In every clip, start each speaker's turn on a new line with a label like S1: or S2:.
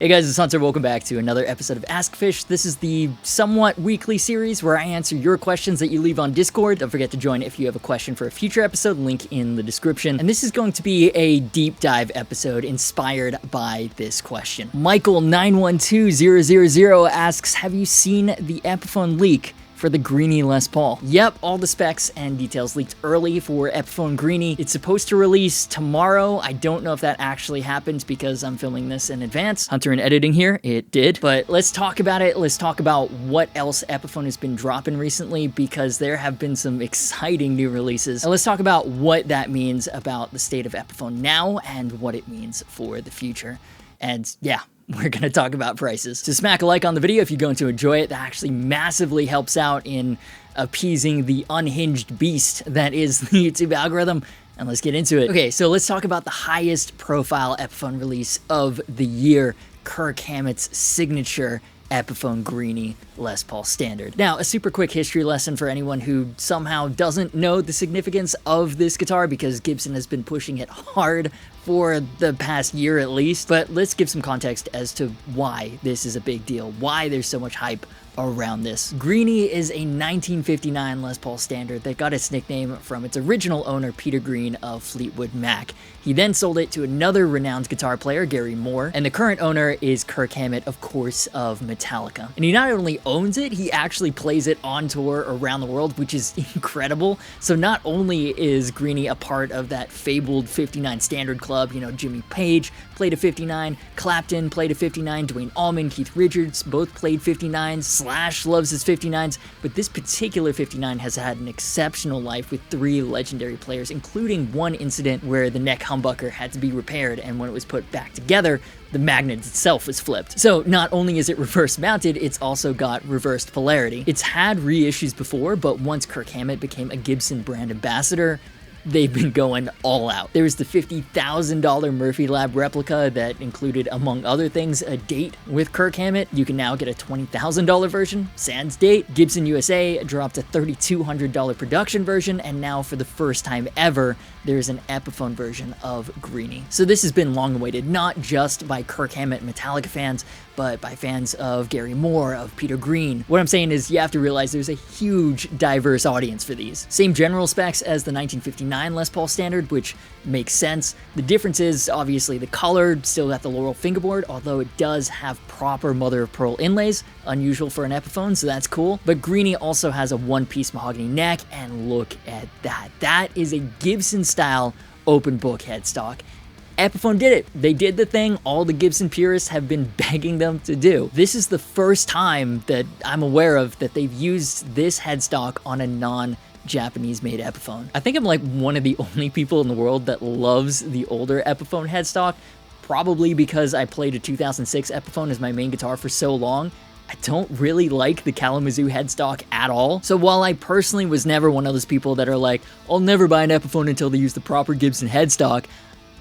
S1: Hey guys, it's Hunter. Welcome back to another episode of Ask Fish. This is the somewhat weekly series where I answer your questions that you leave on Discord. Don't forget to join if you have a question for a future episode, link in the description. And this is going to be a deep dive episode inspired by this question. Michael912000 asks, have you seen the Epiphone leak for the Greeny Les Paul? Yep, all the specs and details leaked early for Epiphone Greeny. It's supposed to release tomorrow. I don't know if that actually happened because I'm filming this in advance. Hunter and editing here, it did. But let's talk about it. Let's talk about what else Epiphone has been dropping recently because there have been some exciting new releases. And let's talk about what that means about the state of Epiphone now and what it means for the future. And yeah, we're going to talk about prices. So smack a like on the video if you're going to enjoy it. That actually massively helps out in appeasing the unhinged beast that is the YouTube algorithm. And let's get into it. Okay, so let's talk about the highest profile Epiphone release of the year, Kirk Hammett's signature Epiphone Greeny Les Paul Standard. Now, a super quick history lesson for anyone who somehow doesn't know the significance of this guitar because Gibson has been pushing it hard for the past year at least, but let's give some context as to why this is a big deal, why there's so much hype around this. Greeny is a 1959 Les Paul Standard that got its nickname from its original owner, Peter Green of Fleetwood Mac. He then sold it to another renowned guitar player, Gary Moore, and the current owner is Kirk Hammett, of course, of Metallica. And he not only owns it, he actually plays it on tour around the world, which is incredible. So not only is Greeny a part of that fabled 59 Standard Club, you know, Jimmy Page played a 59, Clapton played a 59, Dwayne Allman, Keith Richards both played 59s, Slash loves his 59s, but this particular 59 has had an exceptional life with 3 legendary players, including one incident where the neck humbucker had to be repaired, and when it was put back together, the magnet itself was flipped. So not only is it reverse mounted, it's also got reversed polarity. It's had reissues before, but once Kirk Hammett became a Gibson brand ambassador, they've been going all out. There's the $50,000 Murphy Lab replica that included, among other things, a date with Kirk Hammett. You can now get a $20,000 version, sans date. Gibson USA dropped a $3,200 production version, and now for the first time ever, there's an Epiphone version of Greeny. So this has been long awaited, not just by Kirk Hammett Metallica fans, but by fans of Gary Moore, of Peter Green. What I'm saying is you have to realize there's a huge, diverse audience for these. Same general specs as the 1959 Les Paul Standard, which makes sense. The difference is, obviously, the color, still got the Laurel fingerboard, although it does have proper mother-of-pearl inlays, unusual for an Epiphone, so that's cool. But Greeny also has a one-piece mahogany neck, and look at that. That is a Gibson-style open book headstock. Epiphone did it. They did the thing all the Gibson purists have been begging them to do. This is the first time that I'm aware of that they've used this headstock on a non-Japanese made Epiphone. I think I'm like one of the only people in the world that loves the older Epiphone headstock, probably because I played a 2006 Epiphone as my main guitar for so long. I don't really like the Kalamazoo headstock at all. So while I personally was never one of those people that are like, I'll never buy an Epiphone until they use the proper Gibson headstock,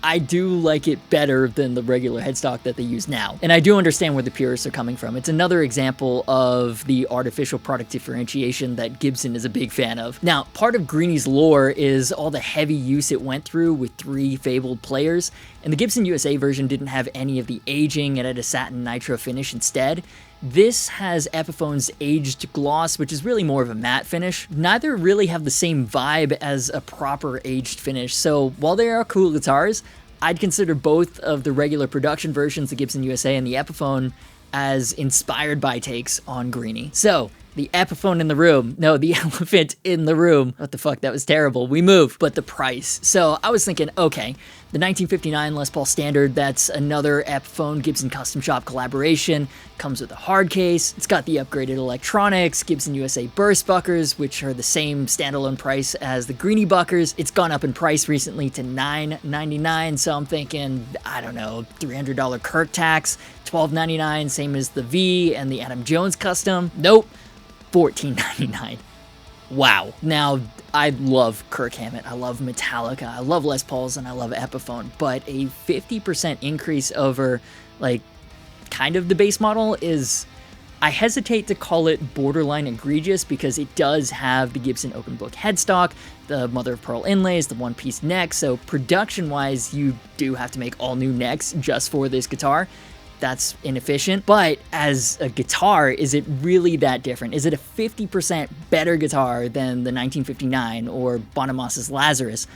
S1: I do like it better than the regular headstock that they use now. And I do understand where the purists are coming from. It's another example of the artificial product differentiation that Gibson is a big fan of. Now, part of Greeny's lore is all the heavy use it went through with 3 fabled players, and the Gibson USA version didn't have any of the aging. It had a satin nitro finish instead. This has Epiphone's aged gloss, which is really more of a matte finish. Neither really have the same vibe as a proper aged finish, so while they are cool guitars, I'd consider both of the regular production versions, the Gibson USA and the Epiphone, as inspired by takes on Greeny. So, the Epiphone in the room. No, the elephant in the room. What the fuck, that was terrible. We moved. But the price. So I was thinking, okay, the 1959 Les Paul Standard, that's another Epiphone Gibson Custom Shop collaboration. Comes with a hard case. It's got the upgraded electronics, Gibson USA burst buckers, which are the same standalone price as the Greeny buckers. It's gone up in price recently to $9.99, so I'm thinking, I don't know, $300 Kirk tax, $12.99, same as the V and the Adam Jones custom. Nope. $14.99. Wow. Now, I love Kirk Hammett, I love Metallica, I love Les Pauls, and I love Epiphone, but a 50% increase over, like, kind of the base model is, I hesitate to call it borderline egregious because it does have the Gibson open book headstock, the mother-of-pearl inlays, the one-piece neck, so production-wise, you do have to make all new necks just for this guitar. that's inefficient. But as a guitar, is it really that different? Is it a 50% better guitar than the 1959 or Bonamassa Lazarus?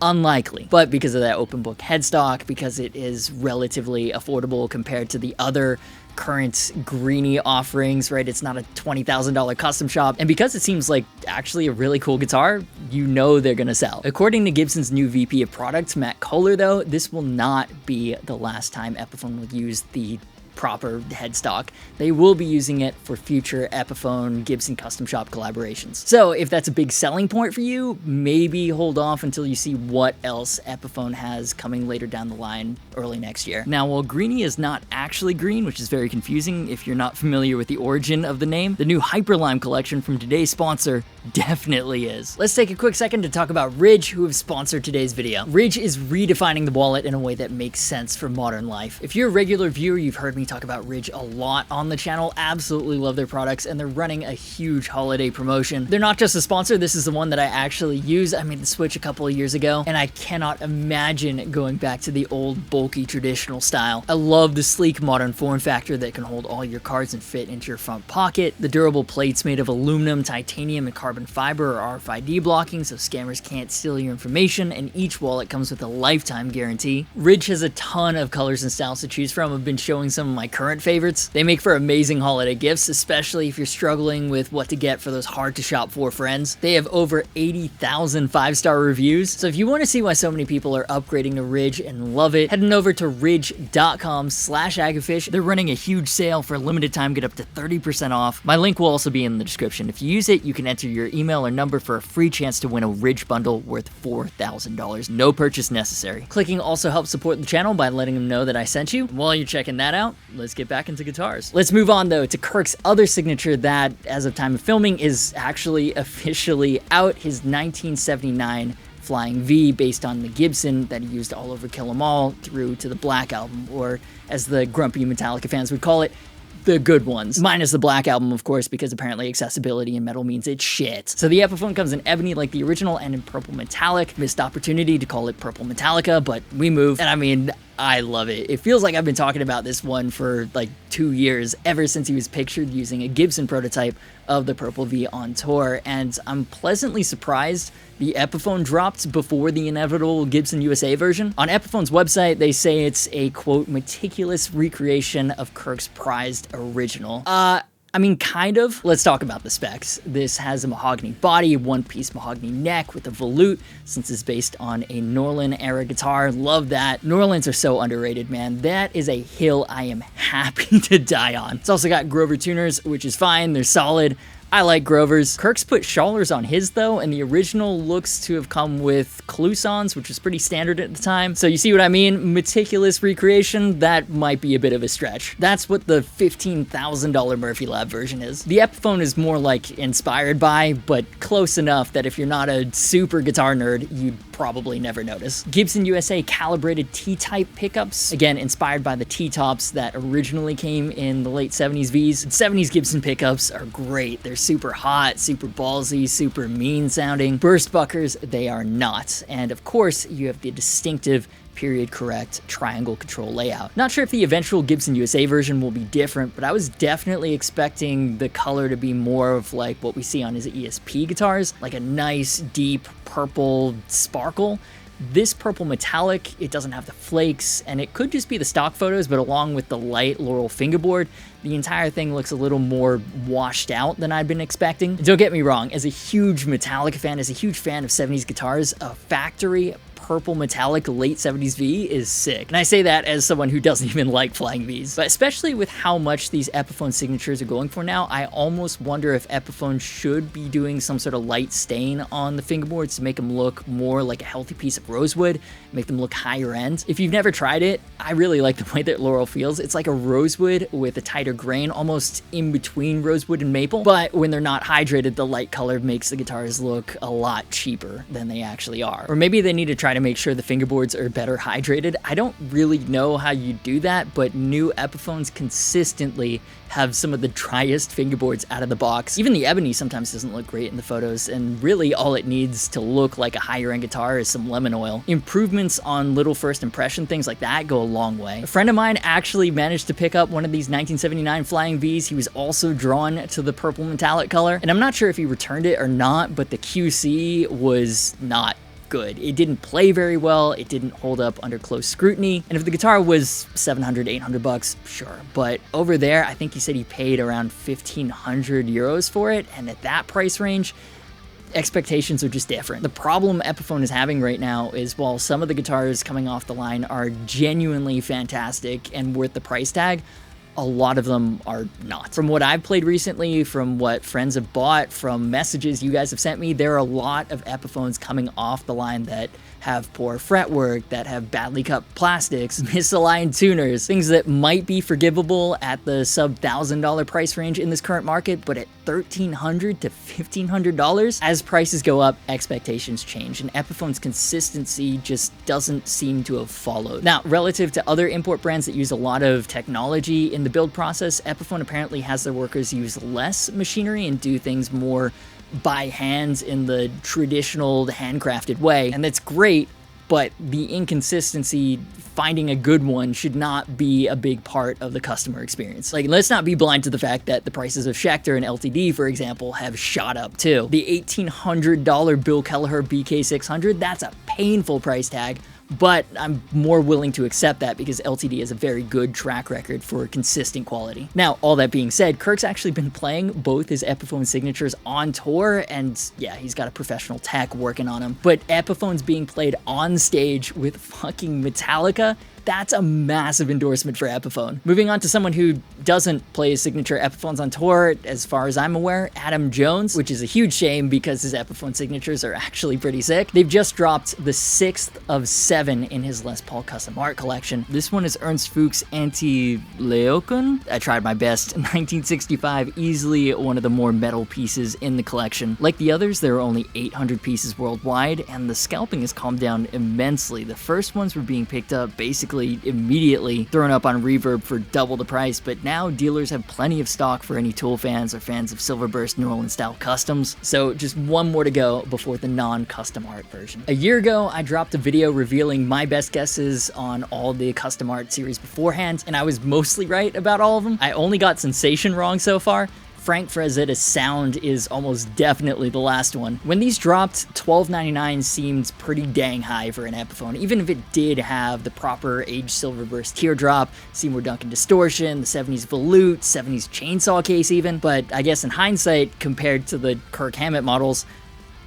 S1: Unlikely. But because of that open book headstock, because it is relatively affordable compared to the other current Greeny offerings, right? It's not a $20,000 custom shop. And because it seems like actually a really cool guitar, you know they're gonna sell. According to Gibson's new VP of Product, Matt Kohler, though, this will not be the last time Epiphone will use the proper headstock. They will be using it for future Epiphone Gibson custom shop collaborations. So if that's a big selling point for you, maybe hold off until you see what else Epiphone has coming later down the line early next year. Now, while Greeny is not actually green, which is very confusing if you're not familiar with the origin of the name, the new Hyperlime collection from today's sponsor definitely is. Let's take a quick second to talk about Ridge, who have sponsored today's video. Ridge is redefining the wallet in a way that makes sense for modern life. If you're a regular viewer, you've heard me talk about Ridge a lot on the channel. Absolutely love their products, and they're running a huge holiday promotion. They're not just a sponsor, this is the one that I actually use. I made the switch a couple of years ago, and I cannot imagine going back to the old bulky traditional style. I love the sleek modern form factor that can hold all your cards and fit into your front pocket. The durable plates made of aluminum, titanium, and carbon fiber are RFID blocking, so scammers can't steal your information, and each wallet comes with a lifetime guarantee. Ridge has a ton of colors and styles to choose from. I've been showing some of my current favorites. They make for amazing holiday gifts, especially if you're struggling with what to get for those hard to shop for friends. They have over 80,000 5-star reviews, so if you want to see why so many people are upgrading to Ridge and love it, head on over to ridge.com/agafish. They're running a huge sale for a limited time, get up to 30% off. My link will also be in the description. If you use it, you can enter your email or number for a free chance to win a Ridge bundle worth $4,000. No purchase necessary. Clicking also helps support the channel by letting them know that I sent you. While you're checking that out, let's get back into guitars. Let's move on though to Kirk's other signature that, as of time of filming, is actually officially out, his 1979 Flying V, based on the Gibson that he used all over Kill 'Em All through to the Black Album, or as the grumpy Metallica fans would call it, the good ones. Minus the Black Album, of course, because apparently accessibility in metal means it's shit. So the Epiphone comes in ebony like the original and in purple metallic. Missed opportunity to call it purple Metallica, but we moved, and I mean, I love it. It feels like I've been talking about this one for like 2 years, ever since he was pictured using a Gibson prototype of the Purple V on tour, and I'm pleasantly surprised the Epiphone dropped before the inevitable Gibson USA version. On Epiphone's website, they say it's a, quote, meticulous recreation of Kirk's prized original. I mean, kind of. Let's talk about the specs. This has a mahogany body, one-piece mahogany neck with a volute, since it's based on a Norlin-era guitar. Love that. Norlins are so underrated, man. That is a hill I am happy to die on. It's also got Grover tuners, which is fine. They're solid. I like Grover's. Kirk's put Schallers on his though, and the original looks to have come with Clousons, which was pretty standard at the time. So you see what I mean? Meticulous recreation, that might be a bit of a stretch. That's what the $15,000 Murphy Lab version is. The Epiphone is more like inspired by, but close enough that if you're not a super guitar nerd, you'd probably never notice. Gibson USA calibrated T-type pickups, again inspired by the T-tops that originally came in the late 70s Vs. 70s Gibson pickups are great. They're super hot, super ballsy, super mean sounding. Burst buckers, they are not. And of course, you have the distinctive period correct triangle control layout. Not sure if the eventual Gibson USA version will be different, but I was definitely expecting the color to be more of like what we see on his ESP guitars, like a nice deep purple sparkle. This purple metallic, it doesn't have the flakes, and it could just be the stock photos, but along with the light Laurel fingerboard, the entire thing looks a little more washed out than I'd been expecting. Don't get me wrong, as a huge Metallica fan, as a huge fan of 70s guitars, a factory purple metallic late 70s V is sick. And I say that as someone who doesn't even like Flying Vs. But especially with how much these Epiphone signatures are going for now, I almost wonder if Epiphone should be doing some sort of light stain on the fingerboards to make them look more like a healthy piece of rosewood, make them look higher end. If you've never tried it, I really like the way that Laurel feels. It's like a rosewood with a tighter grain, almost in between rosewood and maple. But when they're not hydrated, the light color makes the guitars look a lot cheaper than they actually are. Or maybe they need to try try to make sure the fingerboards are better hydrated. I don't really know how you do that, but new Epiphones consistently have some of the driest fingerboards out of the box. Even the Ebony sometimes doesn't look great in the photos, and really all it needs to look like a higher end guitar is some lemon oil. Improvements on little first impression things like that go a long way. A friend of mine actually managed to pick up one of these 1979 Flying V's. He was also drawn to the purple metallic color, and I'm not sure if he returned it or not, but the QC was not good. It didn't play very well, it didn't hold up under close scrutiny, and if the guitar was 700, 800 bucks, sure. But over there, I think he said he paid around 1,500 euros for it, and at that price range, expectations are just different. The problem Epiphone is having right now is while some of the guitars coming off the line are genuinely fantastic and worth the price tag, a lot of them are not. From what I've played recently, from what friends have bought, from messages you guys have sent me, there are a lot of Epiphones coming off the line that have poor fretwork, that have badly cut plastics, misaligned tuners, things that might be forgivable at the sub $1,000 price range in this current market, but at $1,300 to $1,500, as prices go up, expectations change, and Epiphone's consistency just doesn't seem to have followed. Now, relative to other import brands that use a lot of technology in the build process, Epiphone apparently has their workers use less machinery and do things more by hand in the traditional handcrafted way, and that's great, but the inconsistency, finding a good one, should not be a big part of the customer experience. Like, let's not be blind to the fact that the prices of Schecter and LTD, for example, have shot up too. The $1,800 Bill Kelleher BK600, that's a painful price tag, but I'm more willing to accept that because LTD has a very good track record for consistent quality. Now, all that being said, Kirk's actually been playing both his Epiphone signatures on tour, and yeah, he's got a professional tech working on him, but Epiphone's being played on stage with fucking Metallica, that's a massive endorsement for Epiphone. Moving on to someone who doesn't play his signature Epiphones on tour, as far as I'm aware, Adam Jones, which is a huge shame because his Epiphone signatures are actually pretty sick. They've just dropped the 6th of 7 in his Les Paul custom art collection. This one is Ernst Fuchs ANTI-LAOKOON. I tried my best. 1965, easily one of the more metal pieces in the collection. Like the others, there are only 800 pieces worldwide, and the scalping has calmed down immensely. The first ones were being picked up basically immediately, thrown up on Reverb for double the price, but now dealers have plenty of stock for any Tool fans or fans of Silverburst New Orleans style customs, so just one more to go before the non-custom art version. A year ago, I dropped a video revealing my best guesses on all the custom art series beforehand, and I was mostly right about all of them. I only got Sensation wrong so far. Frank Frazetta's Sound is almost definitely the last one. When these dropped, $12.99 seemed pretty dang high for an Epiphone, even if it did have the proper aged Silverburst teardrop, Seymour Duncan distortion, the 70s volute, 70s chainsaw case even, but I guess in hindsight, compared to the Kirk Hammett models,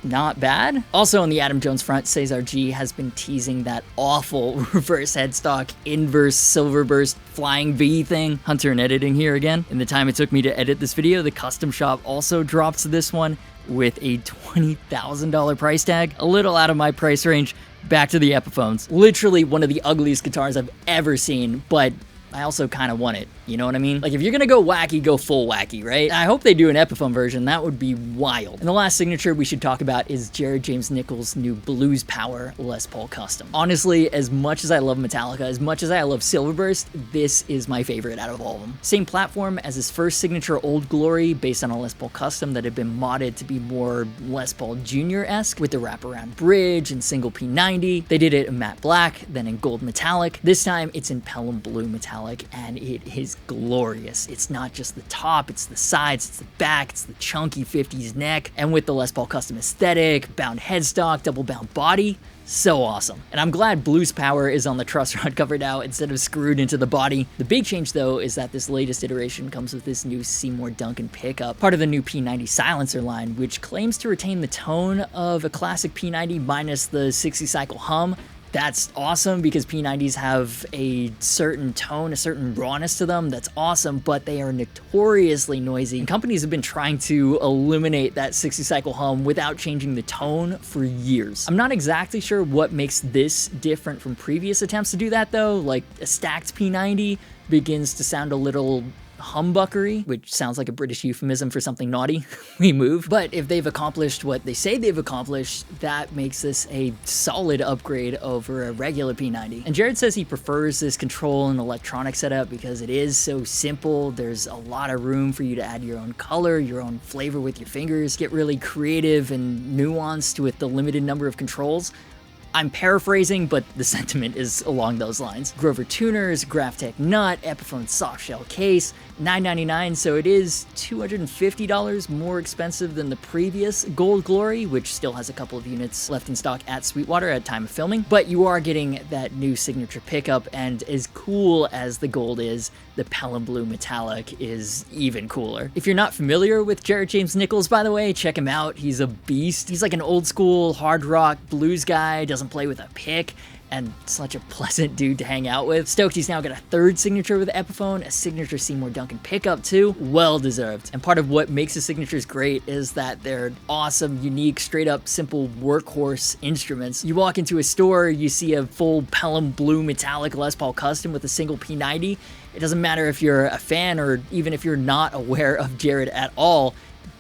S1: not bad. Also on the Adam Jones front, Cesar G has been teasing that awful reverse headstock, inverse Silverburst Flying V thing. Hunter in editing here again. In the time it took me to edit this video, the custom shop also drops this one with a $20,000 price tag. A little out of my price range. Back to the Epiphones. Literally one of the ugliest guitars I've ever seen, but I also kind of want it, you know what I mean? Like, if you're gonna go wacky, go full wacky, right? I hope they do an Epiphone version, that would be wild. And the last signature we should talk about is Jared James Nichols' new Blues Power Les Paul Custom. Honestly, as much as I love Metallica, as much as I love Silverburst, this is my favorite out of all of them. Same platform as his first signature Old Glory, based on a Les Paul Custom that had been modded to be more Les Paul Jr.-esque, with the wraparound bridge and single P90. They did it in matte black, then in gold metallic. This time, it's in Pelham Blue metallic, and it is glorious. It's not just the top, it's the sides, it's the back, it's the chunky 50s neck, and with the Les Paul Custom aesthetic, bound headstock, double bound body, so awesome. And I'm glad Blues Power is on the truss rod cover now instead of screwed into the body. The big change though is that this latest iteration comes with this new Seymour Duncan pickup, part of the new P90 silencer line, which claims to retain the tone of a classic P90 minus the 60 cycle hum. That's awesome because P90s have a certain tone, a certain rawness to them that's awesome, but they are notoriously noisy. And companies have been trying to eliminate that 60 cycle hum without changing the tone for years. I'm not exactly sure what makes this different from previous attempts to do that though. Like, a stacked P90 begins to sound a little humbuckery, which sounds like a British euphemism for something naughty, we move. But if they've accomplished what they say they've accomplished, that makes this a solid upgrade over a regular P90. And Jared says he prefers this control and electronic setup because it is so simple. There's a lot of room for you to add your own color, your own flavor with your fingers, get really creative and nuanced with the limited number of controls. I'm paraphrasing, but the sentiment is along those lines. Grover tuners, Graphtec nut, Epiphone softshell case, $999, so it is $250 more expensive than the previous Gold Glory, which still has a couple of units left in stock at Sweetwater at time of filming. But you are getting that new signature pickup, and as cool as the Gold is, the Pelham Blue Metallic is even cooler. If you're not familiar with Jared James Nichols, by the way, check him out. He's a beast. He's like an old school hard rock blues guy, doesn't play with a pick, and such a pleasant dude to hang out with. Stoked he's now got a third signature with Epiphone, a signature Seymour Duncan pickup too. Well deserved. And part of what makes the signatures great is that they're awesome, unique, straight up simple workhorse instruments. You walk into a store, you see a full Pelham Blue Metallic Les Paul Custom with a single P90. It doesn't matter if you're a fan or even if you're not aware of Jared at all,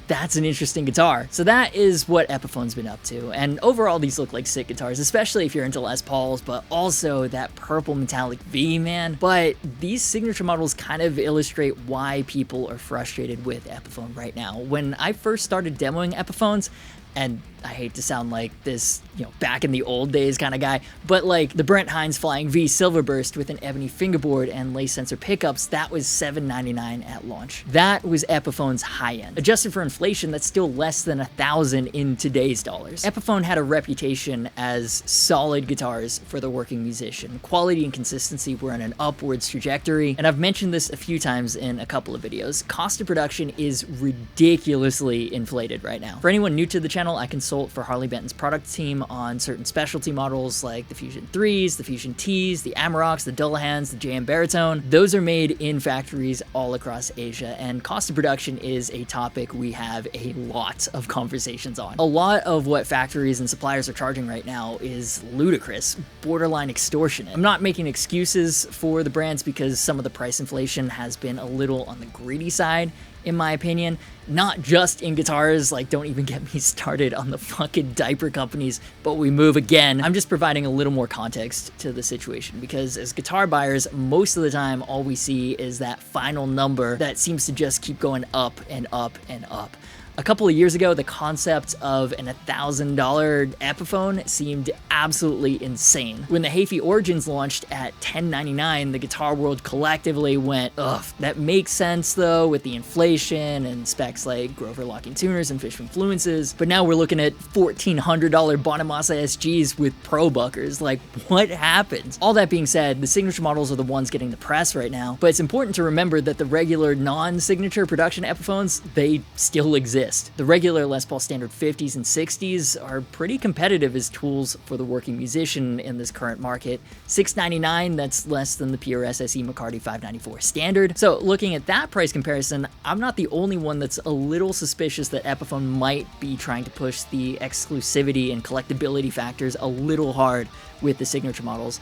S1: that's an interesting guitar. So that is what Epiphone's been up to, and overall these look like sick guitars, especially if you're into Les Pauls, but also that purple metallic V, man. But these signature models kind of illustrate why people are frustrated with Epiphone right now. When I first started demoing Epiphones, and I hate to sound like this, back in the old days kind of guy, but like the Brent Hines Flying V Silverburst with an ebony fingerboard and lace sensor pickups, that was $799 at launch. That was Epiphone's high end. Adjusted for inflation, that's still less than $1,000 in today's dollars. Epiphone had a reputation as solid guitars for the working musician. Quality and consistency were on an upwards trajectory, and I've mentioned this a few times in a couple of videos. Cost of production is ridiculously inflated right now. For anyone new to the channel, I consult for Harley Benton's product team on certain specialty models like the Fusion 3s, the Fusion Ts, the Amaroks, the Dullahans, the JM Baritone. Those are made in factories all across Asia, and cost of production is a topic we have a lot of conversations on. A lot of what factories and suppliers are charging right now is ludicrous, borderline extortionate. I'm not making excuses for the brands because some of the price inflation has been a little on the greedy side, in my opinion. Not just in guitars, like don't even get me started on the fucking diaper companies, but we move again. I'm just providing a little more context to the situation because as guitar buyers, most of the time all we see is that final number that seems to just keep going up and up and up. A couple of years ago, the concept of an $1,000 Epiphone seemed absolutely insane. When the Hafey Origins launched at $1099, the guitar world collectively went, ugh, that makes sense though with the inflation and specs like Grover locking tuners and Fishman Fluences, but now we're looking at $1,400 Bonamassa SGs with Pro Buckers. Like, what happened? All that being said, the signature models are the ones getting the press right now, but it's important to remember that the regular non-signature production Epiphones, they still exist. The regular Les Paul standard 50s and 60s are pretty competitive as tools for the working musician in this current market. $699, that's less than the pure SSE McCarty 594 standard. So looking at that price comparison, I'm not the only one that's a little suspicious that Epiphone might be trying to push the exclusivity and collectability factors a little hard with the signature models,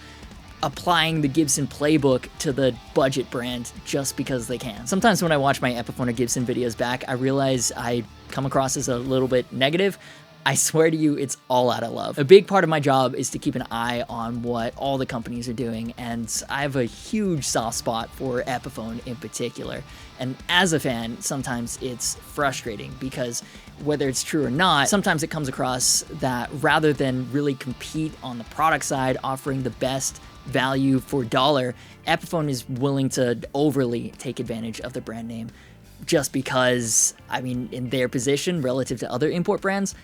S1: applying the Gibson playbook to the budget brand just because they can. Sometimes when I watch my Epiphone or Gibson videos back, I realize I come across as a little bit negative. I swear to you, it's all out of love. A big part of my job is to keep an eye on what all the companies are doing, and I have a huge soft spot for Epiphone in particular. And as a fan, sometimes it's frustrating because whether it's true or not, sometimes it comes across that rather than really compete on the product side, offering the best value for dollar, Epiphone is willing to overly take advantage of the brand name just because, I mean, in their position relative to other import brands,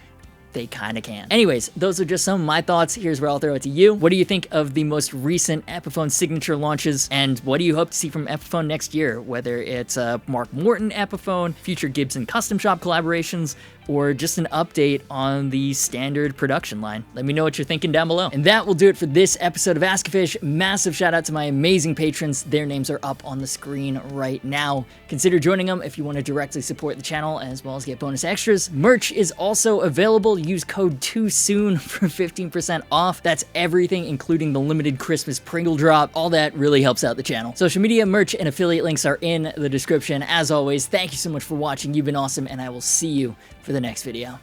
S1: they kind of can. Anyways, those are just some of my thoughts. Here's where I'll throw it to you. What do you think of the most recent Epiphone signature launches, and what do you hope to see from Epiphone next year? Whether it's a Mark Morton Epiphone, future Gibson custom shop collaborations, or just an update on the standard production line. Let me know what you're thinking down below. And that will do it for this episode of Ask a Fish. Massive shout out to my amazing patrons. Their names are up on the screen right now. Consider joining them if you want to directly support the channel as well as get bonus extras. Merch is also available. Use code TOOSOON for 15% off. That's everything, including the limited Christmas Pringle drop. All that really helps out the channel. Social media, merch, and affiliate links are in the description. As always, thank you so much for watching. You've been awesome, and I will see you for the next video.